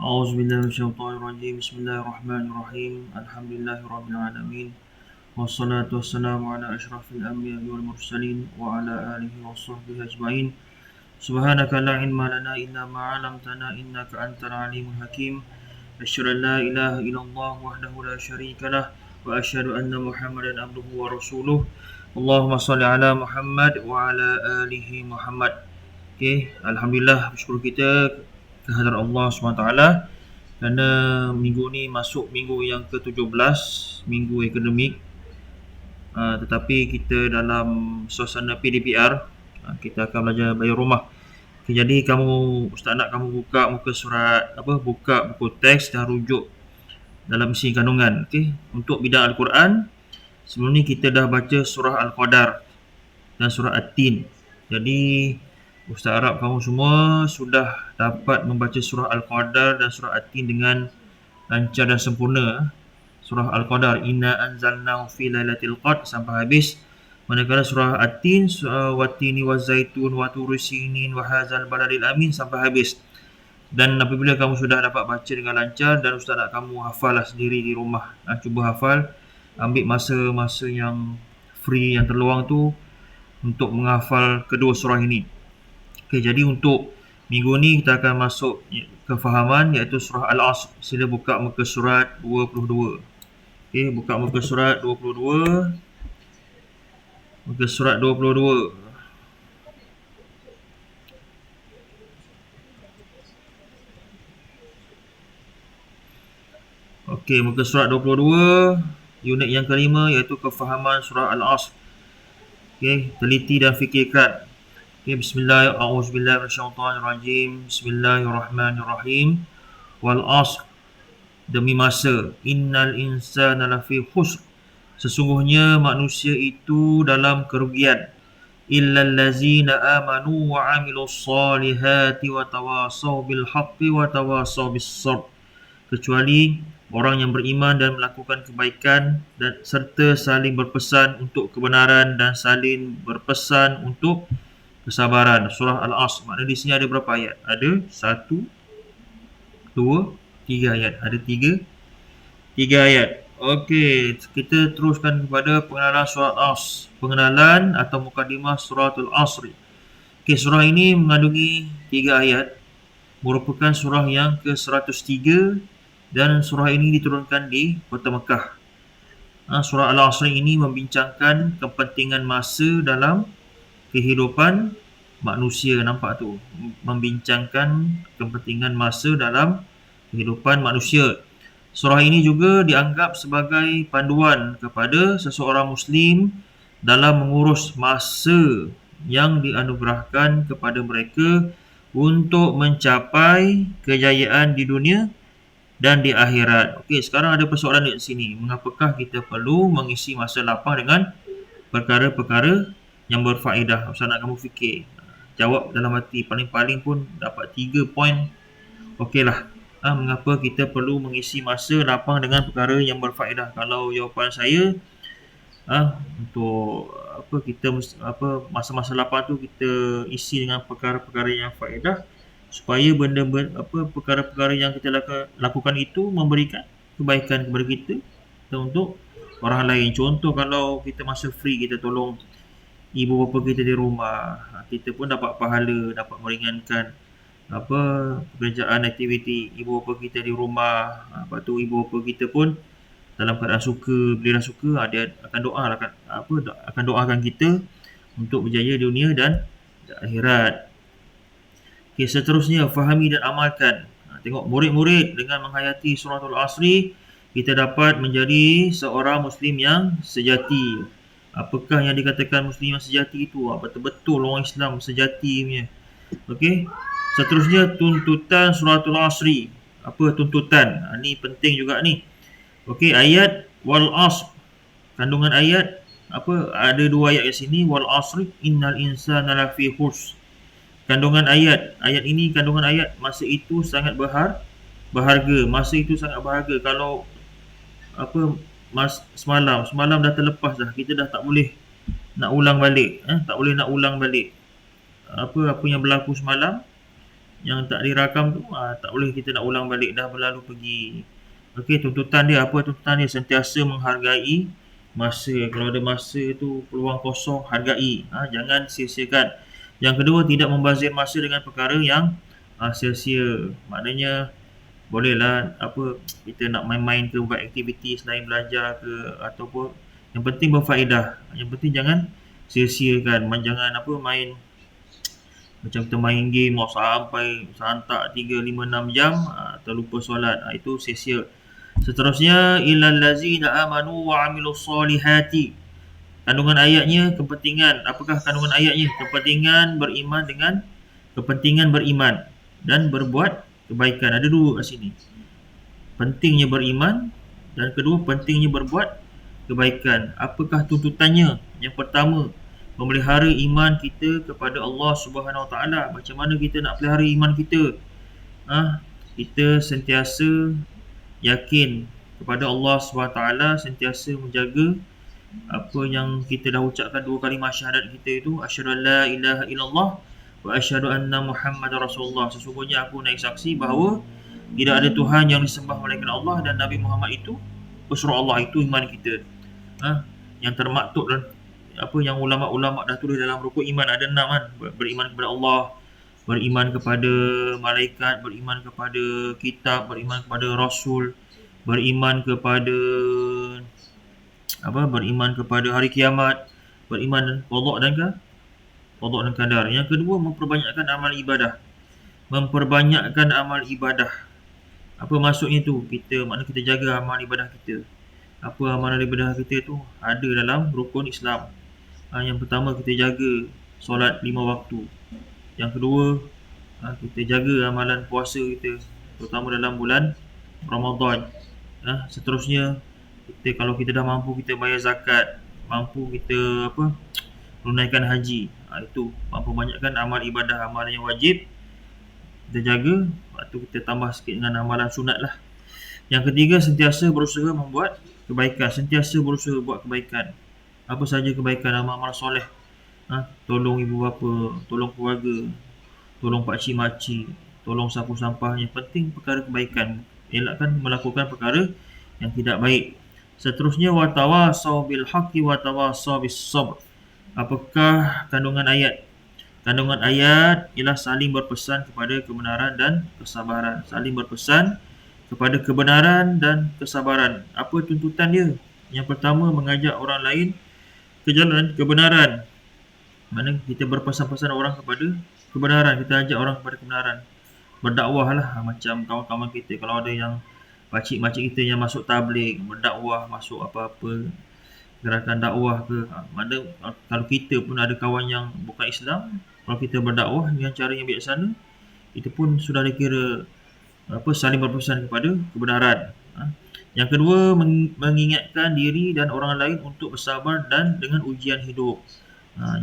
A'udzubillahi minasyaitonirrajim. Bismillahirrahmanirrahim. Alhamdulillahirabbil alamin. Wassalatu wassalamu ala asyrafil anbiya'i wal mursalin wa ala alihi washabbihi ajmain. Subhanaka la ilma lana illa ma 'allamtana innaka antal alimul hakim. Asyhadu an la ilaha illallah wahdahu la syarika lah wa asyhadu anna Muhammadan abduhu wa rasuluh. Allahumma shalli ala Muhammad wa ala alihi Muhammad. Okey, alhamdulillah, bersyukur kita kehadrat Allah SWT kerana minggu ni masuk minggu yang ke-17, minggu akademik. Tetapi kita dalam suasana PDPR, kita akan belajar dari rumah. Okay, jadi Ustaz nak kamu buka muka surat buka buku teks dan rujuk dalam isi kandungan. Okey, untuk bidang Al-Quran, sebelum ni kita dah baca surah Al-Qadar dan surah At-Tin. Jadi Ustaz harap kamu semua sudah dapat membaca surah Al-Qadar dan surah At-Tin dengan lancar dan sempurna. Surah Al-Qadar, inna anzalnahu fi lailatul qadr sampai habis. Manakala surah At-Tin, watini wazaitun waturusinin wahazal baladil amin sampai habis. Dan apabila kamu sudah dapat baca dengan lancar dan Ustaz nak kamu hafallah sendiri di rumah. Cuba hafal, ambil masa-masa yang free, yang terluang tu untuk menghafal kedua surah ini. Okay, jadi untuk minggu ni kita akan masuk kefahaman iaitu surah Al-Asr. Sila buka muka surat 22. Okay, buka muka surat 22. Muka surat 22. Okey, muka surat 22, unit yang kelima iaitu kefahaman surah Al-Asr. Okey, teliti dan fikirkan. Okay, Bismillahirrahmanirrahim. Bismillahirrahmanirrahim. Wal asr, demi masa. Innal insana lafi khusr, sesungguhnya manusia itu dalam kerugian. Illal ladzina amanu wa 'amilus solihati wa tawasaw bil haqqi wa tawasaw bis sabr, kecuali orang yang beriman dan melakukan kebaikan dan serta saling berpesan untuk kebenaran dan saling berpesan untuk kesabaran. Surah Al-Asr. Maknanya di sini ada berapa ayat? Ada 1, 2, 3 ayat. Ada 3 ayat. Okey, kita teruskan kepada pengenalan surah Al-Asr. Pengenalan atau mukadimah suratul Asr. Okey, surah ini mengandungi 3 ayat. Merupakan surah yang ke-103 dan surah ini diturunkan di Kota Mekah. Surah Al-Asr ini membincangkan kepentingan masa dalam kehidupan manusia. Nampak tu, membincangkan kepentingan masa dalam kehidupan manusia. Surah ini juga dianggap sebagai panduan kepada seseorang Muslim dalam mengurus masa yang dianugerahkan kepada mereka untuk mencapai kejayaan di dunia dan di akhirat. Okey, sekarang ada persoalan di sini. Mengapakah kita perlu mengisi masa lapang dengan perkara-perkara yang berfaedah? Ustaz nak kamu fikir. Jawab dalam hati, paling-paling pun dapat 3 poin. Okeylah. Mengapa kita perlu mengisi masa lapang dengan perkara yang berfaedah? Kalau jawapan saya, untuk masa-masa lapang tu kita isi dengan perkara-perkara yang faedah supaya perkara-perkara yang kita lakukan itu memberikan kebaikan kepada kita dan untuk orang lain. Contoh, kalau kita masa free kita tolong ibu bapa kita di rumah, kita pun dapat pahala, dapat meringankan pekerjaan aktiviti ibu bapa kita di rumah. Lepas tu ibu bapa kita pun dalam keadaan suka, bila dah suka, dia akan doakan kita untuk berjaya di dunia dan akhirat. Okay, seterusnya, fahami dan amalkan. Tengok, murid-murid dengan menghayati suratul Asri, kita dapat menjadi seorang Muslim yang sejati. Apakah yang dikatakan Muslim yang sejati itu? Betul-betul orang Islam sejati punya. Okey. Seterusnya, tuntutan suratul Asri. Apa tuntutan? Ni penting juga ni. Okey, ayat wal asr. Kandungan ayat ada 2 ayat kat sini. Wal asri innal insana lafi khusr. Kandungan ayat ini, kandungan ayat masa itu sangat berharga. Masa itu sangat berharga. Kalau semalam dah terlepas dah, kita dah tak boleh nak ulang balik. Tak boleh nak ulang balik apa yang berlaku semalam. Yang tak dirakam tu tak boleh kita nak ulang balik, dah berlalu pergi. Okey, tuntutan dia apa? Tuntutan dia sentiasa menghargai masa. Kalau ada masa tu peluang kosong, hargai. Jangan sia-siakan. Yang kedua, tidak membazir masa dengan perkara yang sia-sia. Maknanya bolehlah apa, kita nak main-main ke, buat aktiviti selain belajar ke, ataupun yang penting berfaedah. Yang penting jangan sia-siakan. Jangan apa, main macam kita main game sampai santak 3, 5, 6 jam terlupa solat. Itu sia-sia. Seterusnya, illal ladzina amanu wa amilus solihati. Kandungan ayatnya kepentingan. Apakah kandungan ayatnya? Kepentingan beriman dengan kepentingan beriman dan berbuat kebaikan. Ada dua kat sini. Pentingnya beriman dan kedua pentingnya berbuat kebaikan. Apakah tuntutannya? Yang pertama, memelihara iman kita kepada Allah Subhanahu Wa Taala. Macam mana kita nak pelihara iman kita? Kita sentiasa yakin kepada Allah Subhanahu Wa Taala, sentiasa menjaga apa yang kita dah ucapkan dua kalimah syahadat kita itu, asyhadu an la ilaha illallah wa asyhadu anna Muhammadar Rasulullah. Sesungguhnya aku naik saksi bahawa tidak ada Tuhan yang disembah melainkan Allah dan Nabi Muhammad itu utusan Allah. Itu iman kita. Yang termaktub dan apa yang ulama-ulama dah tulis dalam rukun iman ada 6 kan. Beriman kepada Allah, beriman kepada malaikat, beriman kepada kitab, beriman kepada rasul, beriman kepada beriman kepada hari kiamat, beriman qada dan qadar. Yang kedua, memperbanyakkan amal ibadah. Memperbanyakkan amal ibadah. Apa maksudnya tu? Maknanya kita jaga amal ibadah kita. Apa amal ibadah kita tu? Ada dalam rukun Islam. Yang pertama, kita jaga solat 5 waktu. Yang kedua, kita jaga amalan puasa kita, terutama dalam bulan Ramadan. Seterusnya, kalau kita dah mampu, kita bayar zakat, mampu kita menunaikan haji. Itu memperbanyakkan amal ibadah, amalan yang wajib kita jaga. Lepas tu kita tambah sikit dengan amalan sunat lah. Yang ketiga, sentiasa berusaha membuat kebaikan. Sentiasa berusaha buat kebaikan. Apa saja kebaikan, amal-amal soleh. Tolong ibu bapa, tolong keluarga, tolong pakcik makcik, tolong sapu sampah. Yang penting perkara kebaikan. Elakkan melakukan perkara yang tidak baik. Seterusnya, watawasau bil haqqi watawasau bis sabr. Apakah kandungan ayat? Kandungan ayat ialah saling berpesan kepada kebenaran dan kesabaran. Saling berpesan kepada kebenaran dan kesabaran. Apa tuntutan dia? Yang pertama, mengajak orang lain ke jalan kebenaran. Mana kita berpesan-pesan orang kepada kebenaran. Kita ajak orang kepada kebenaran. Berdakwah lah. Macam kawan-kawan kita. Kalau ada yang pakcik-makcik kita yang masuk tabligh, berdakwah, masuk apa-apa gerakan dakwah ke. Mana kalau kita pun ada kawan yang bukan Islam, kalau kita berdakwah dengan cara yang bijaksana, itu pun sudah dikira saling berpesan kepada kebenaran. Yang kedua, mengingatkan diri dan orang lain untuk bersabar dan dengan ujian hidup.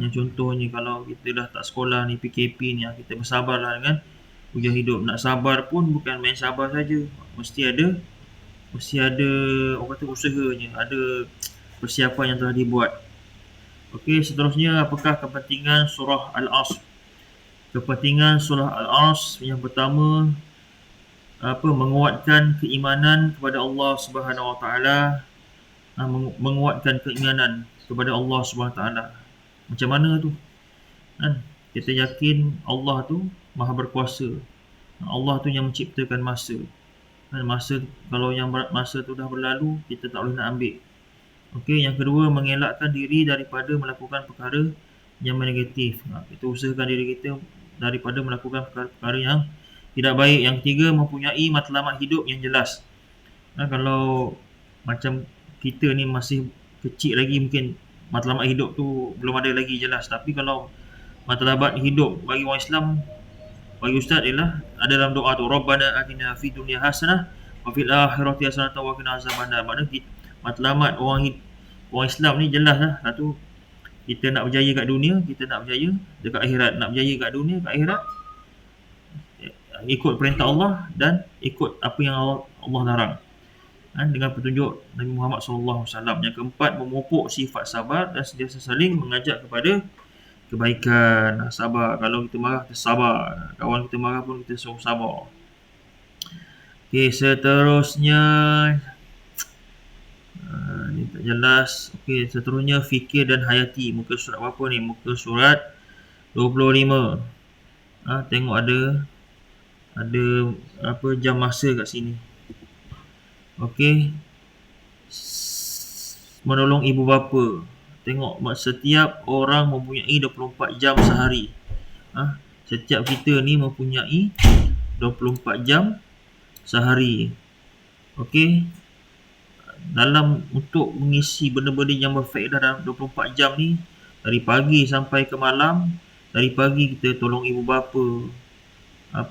Yang contohnya kalau kita dah tak sekolah ni, PKP ni, kita bersabarlah dengan ujian hidup. Nak sabar pun bukan main sabar saja. Mesti ada orang kata usahanya, ada persiapan yang telah dibuat. Okey, seterusnya, apakah kepentingan surah Al-Asr? Kepentingan surah Al-Asr yang pertama, menguatkan keimanan kepada Allah Subhanahu Wa Taala, menguatkan keimanan kepada Allah Subhanahu Wa Taala. Macam mana tu? Kita yakin Allah tu Maha berkuasa. Allah tu yang menciptakan masa. Masa kalau yang masa tu dah berlalu, kita tak boleh nak ambil. Okey, yang kedua, mengelakkan diri daripada melakukan perkara yang negatif. Kita usahakan diri kita daripada melakukan perkara-perkara yang tidak baik. Yang ketiga, mempunyai matlamat hidup yang jelas. Kalau macam kita ni masih kecil lagi, mungkin matlamat hidup tu belum ada lagi jelas. Tapi kalau matlamat hidup bagi orang Islam, bagi ustaz ialah ada dalam doa tu, Rabbana atina fid dunya hasanah wa fil akhirati hasanah wa qina azabannar. Maknanya matlamat orang Islam ni jelas lah. Satu, kita nak berjaya kat dunia, kita nak berjaya dekat akhirat. Nak berjaya kat dunia, kat akhirat, ikut perintah Allah dan ikut apa yang Allah larang, dengan petunjuk Nabi Muhammad SAW. Yang keempat, memupuk sifat sabar dan sentiasa saling mengajak kepada kebaikan. Sabar. Kalau kita marah, kita sabar. Kawan kita marah pun kita suruh sabar. Okey, seterusnya ni tak jelas. Okey, seterusnya fikir dan hayati. Muka surat apa ni? Muka surat 25. Tengok ada apa jam masa kat sini. Okey. Menolong ibu bapa. Tengok, setiap orang mempunyai 24 jam sehari. Setiap kita ni mempunyai 24 jam sehari. Okey. Dalam untuk mengisi benda-benda yang berfaedah dalam 24 jam ni, dari pagi sampai ke malam, dari pagi kita tolong ibu bapa,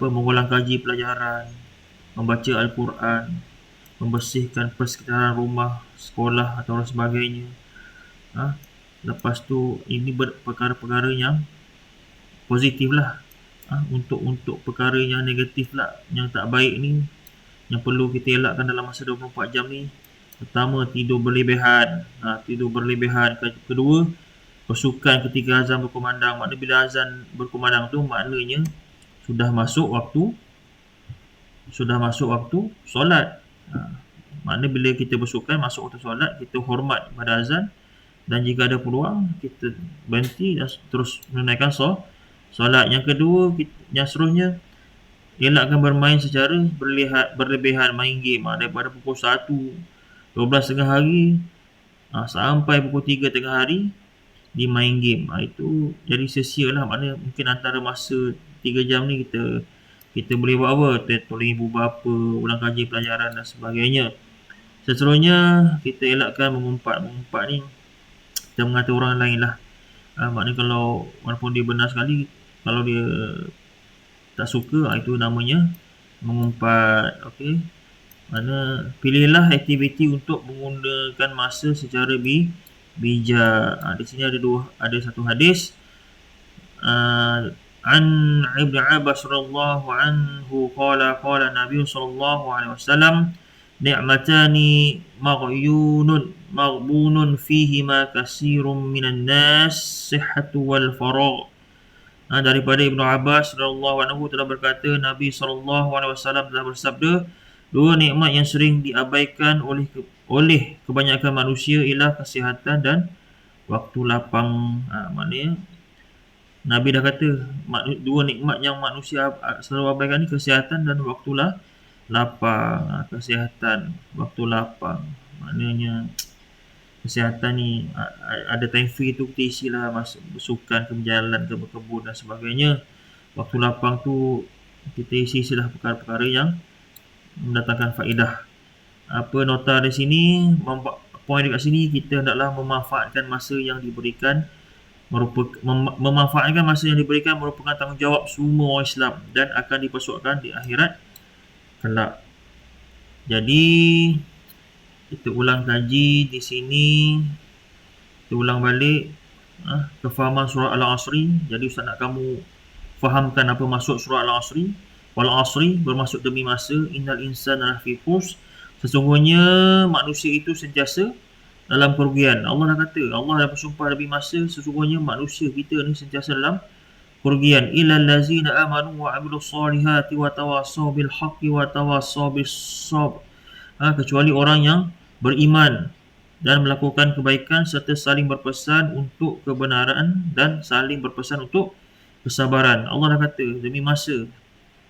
mengulang kaji pelajaran, membaca Al-Quran, membersihkan persekitaran rumah, sekolah atau sebagainya. Lepas tu ini perkara-perkara yang positif lah. Untuk perkara yang negatif lah, yang tak baik ni, yang perlu kita elakkan dalam masa 24 jam ni. Pertama, tidur berlebihan. Kedua, bersukan ketika azan berkumandang. Maknanya bila azan berkumandang tu maknanya sudah masuk waktu solat. Maknanya bila kita bersukan masuk waktu solat, kita hormat pada azan, dan jika ada peluang kita berhenti dan terus menunaikan solat. Yang kedua, yang seterusnya, elakkan bermain secara berlebihan, main game daripada pukul 1, 12 tengah hari sampai pukul 3 tengah hari di main game. Itu jadi sia-sia lah. Maknanya mungkin antara masa 3 jam ni kita boleh buat apa? Kita tolong ibu bapa, ulang kaji pelajaran dan sebagainya. Seterusnya, kita elakkan mengumpat. Mengumpat ni kita mengata orang lain lah. Maknanya kalau walaupun dia benar sekali, kalau dia tak suka, itu namanya mengumpat. Okey. Mana pilihlah aktiviti untuk menggunakan masa secara bijak. Di sini ada satu hadis an Ibn Abbas radhiyallahu anhu qala Nabi sallallahu alaihi wasallam ni'matani maghbunun fihima katsirun minan nas sihhatu wal faragh. Daripada Ibnu Abbas radhiyallahu anhu telah berkata, Nabi sallallahu alaihi wasallam telah bersabda, dua nikmat yang sering diabaikan oleh kebanyakan manusia ialah kesihatan dan waktu lapang. Maknanya Nabi dah kata dua nikmat yang manusia selalu abaikan ni, kesihatan dan waktu lapang. Kesihatan, waktu lapang. Maknanya kesihatan ni ada time free tu kita isilah, bersukan, ke berjalan, ke berkebun dan sebagainya. Waktu lapang tu kita isilah perkara-perkara yang mendatangkan faedah. Apa nota di sini, poin dekat sini, kita hendaklah memanfaatkan masa yang diberikan merupakan tanggungjawab semua orang Islam dan akan dipersuatkan di akhirat kelak. Jadi kita ulang kaji di sini, kita ulang balik kefahaman surah Al-Asri. Jadi Ustaz nak kamu fahamkan apa maksud surah Al-Asri. Wal asri bermaksud demi masa, innal insana lafi khusr, sesungguhnya manusia itu sentiasa dalam kerugian. Allah dah kata, Allah dah bersumpah demi masa, sesungguhnya manusia kita ni sentiasa dalam kerugian. Illal ladzina amanu wa amilus solihati wa tawassaw bil haqqi wa tawassaw bis sabr. Kecuali orang yang beriman dan melakukan kebaikan serta saling berpesan untuk kebenaran dan saling berpesan untuk kesabaran. Allah dah kata demi masa,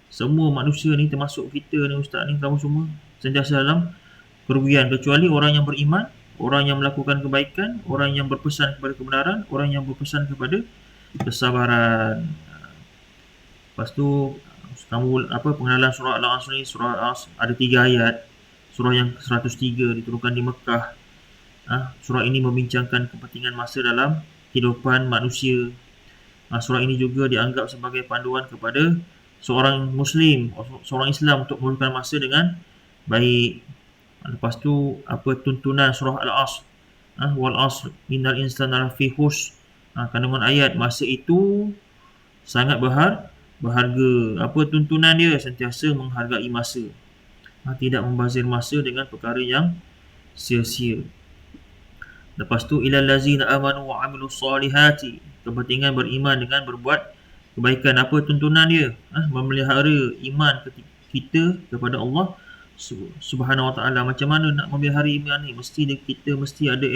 semua manusia ni termasuk kita ni, ustaz ni, kamu semua sentiasa dalam kerugian, kecuali orang yang beriman, orang yang melakukan kebaikan, orang yang berpesan kepada kebenaran, orang yang berpesan kepada kesabaran. Lepas tu kamu pengenalan surah Al-Asr ni. Surah Al-Asr ada 3 ayat. Surah yang 103 diturunkan di Mekah. Surah ini membincangkan kepentingan masa dalam kehidupan manusia. Surah ini juga dianggap sebagai panduan kepada seorang Muslim, seorang Islam untuk menggunakan masa dengan baik. Lepas tu tuntunan surah Al-Asr, wal asr innal insana lafi khusr. Kandungan ayat, masa itu sangat berharga. Apa tuntunan dia? Sentiasa menghargai masa, tidak membazir masa dengan perkara yang sia-sia. Lepas tu ilal ladzina amanu wa amilus solihati, kepentingan beriman dengan berbuat kebaikan. Apa tuntunan dia? Memelihara iman kita kepada Allah Subhanahu Wa Taala. Macam mana nak memelihara iman ni? Kita mesti ada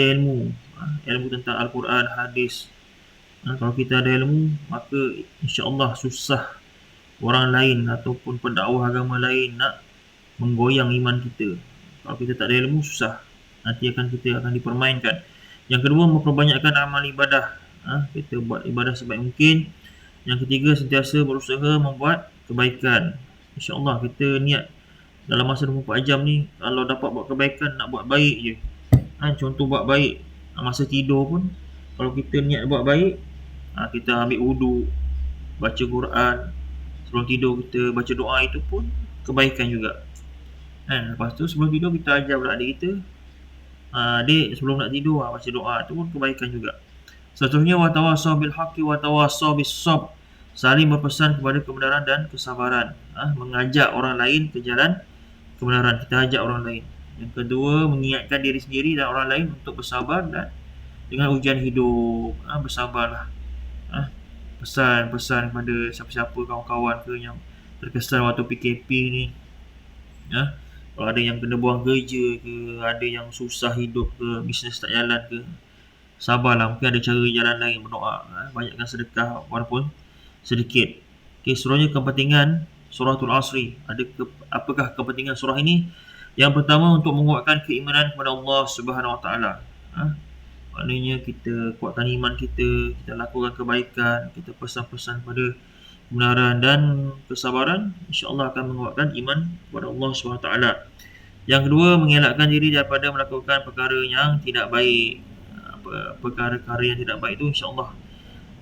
ilmu. Ilmu tentang Al-Quran, hadis. Kalau kita ada ilmu, maka insya-Allah susah orang lain ataupun pendakwah agama lain nak menggoyang iman kita. Kalau kita tak ada ilmu, susah. Nanti kita akan dipermainkan. Yang kedua, memperbanyakkan amal ibadah. Kita buat ibadah sebaik mungkin. Yang ketiga, sentiasa berusaha membuat kebaikan. InsyaAllah kita niat dalam masa 24 jam ni, kalau dapat buat kebaikan, nak buat baik je. Contoh buat baik masa tidur pun, kalau kita niat buat baik, kita ambil wuduk, baca Quran, sebelum tidur kita baca doa, itu pun kebaikan juga. Lepas tu sebelum tidur kita ajar pula adik kita, adik sebelum nak tidur baca doa, itu pun kebaikan juga. Seterusnya, watawassaw bil haqqi watawassaw bis sabr, saling berpesan kepada kebenaran dan kesabaran. Mengajak orang lain ke jalan kebenaran, kita ajak orang lain. Yang kedua, mengingatkan diri sendiri dan orang lain untuk bersabar dan dengan ujian hidup. Bersabarlah. Pesan kepada siapa-siapa, kawan-kawan ke yang terkesan waktu PKP ni. Kalau ada yang kena buang kerja ke, ada yang susah hidup ke, bisnes tak jalan ke, sabarlah, mungkin ada cara jalan lain, berdoa. Banyakkan sedekah walaupun sedikit. Seterusnya, kepentingan Suratul Asri. Apakah kepentingan surah ini? Yang pertama, untuk menguatkan keimanan kepada Allah Subhanahu Wa Taala. Maknanya kita kuatkan iman kita lakukan kebaikan, kita pesan-pesan pada kebenaran dan kesabaran, insya-Allah akan menguatkan iman kepada Allah Subhanahu Wa Taala. Yang kedua, mengelakkan diri daripada melakukan perkara yang tidak baik. Perkara-perkara yang tidak baik itu insya-Allah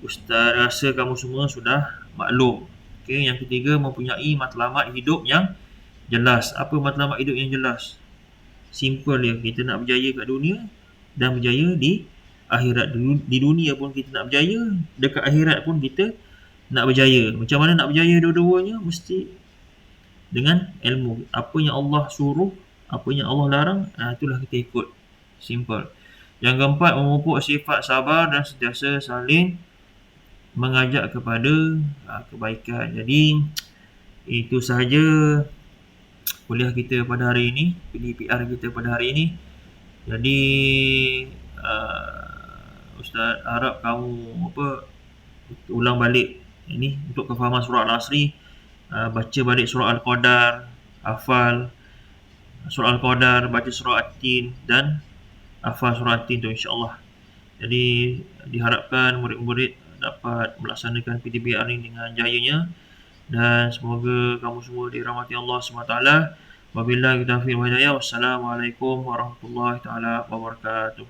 Ustaz rasa kamu semua sudah maklum. Yang ketiga, mempunyai matlamat hidup yang jelas. Apa matlamat hidup yang jelas? Simple dia, kita nak berjaya kat dunia dan berjaya di akhirat. Di dunia pun kita nak berjaya, dekat akhirat pun kita nak berjaya. Macam mana nak berjaya dua-duanya? Mesti dengan ilmu. Apa yang Allah suruh, apa yang Allah larang, itulah kita ikut. Simple. Yang keempat, memupuk sifat sabar dan sentiasa saling mengajak kepada kebaikan. Jadi itu sahaja kuliah kita pada hari ini, PDPR kita pada hari ini. Jadi Ustaz harap kamu ulang balik ini untuk kefahaman surah Al-Asri. Baca balik surah Al-Qadar, hafal surah Al-Qadar, baca surah At-Tin dan hafal surah At-Tin tu insya-Allah. Jadi diharapkan murid-murid dapat melaksanakan PDPR ini dengan jayanya, dan semoga kamu semua dirahmati Allah SWT. Wabillahi taufiq wal hidayah. Wassalamualaikum warahmatullahi taala wabarakatuh.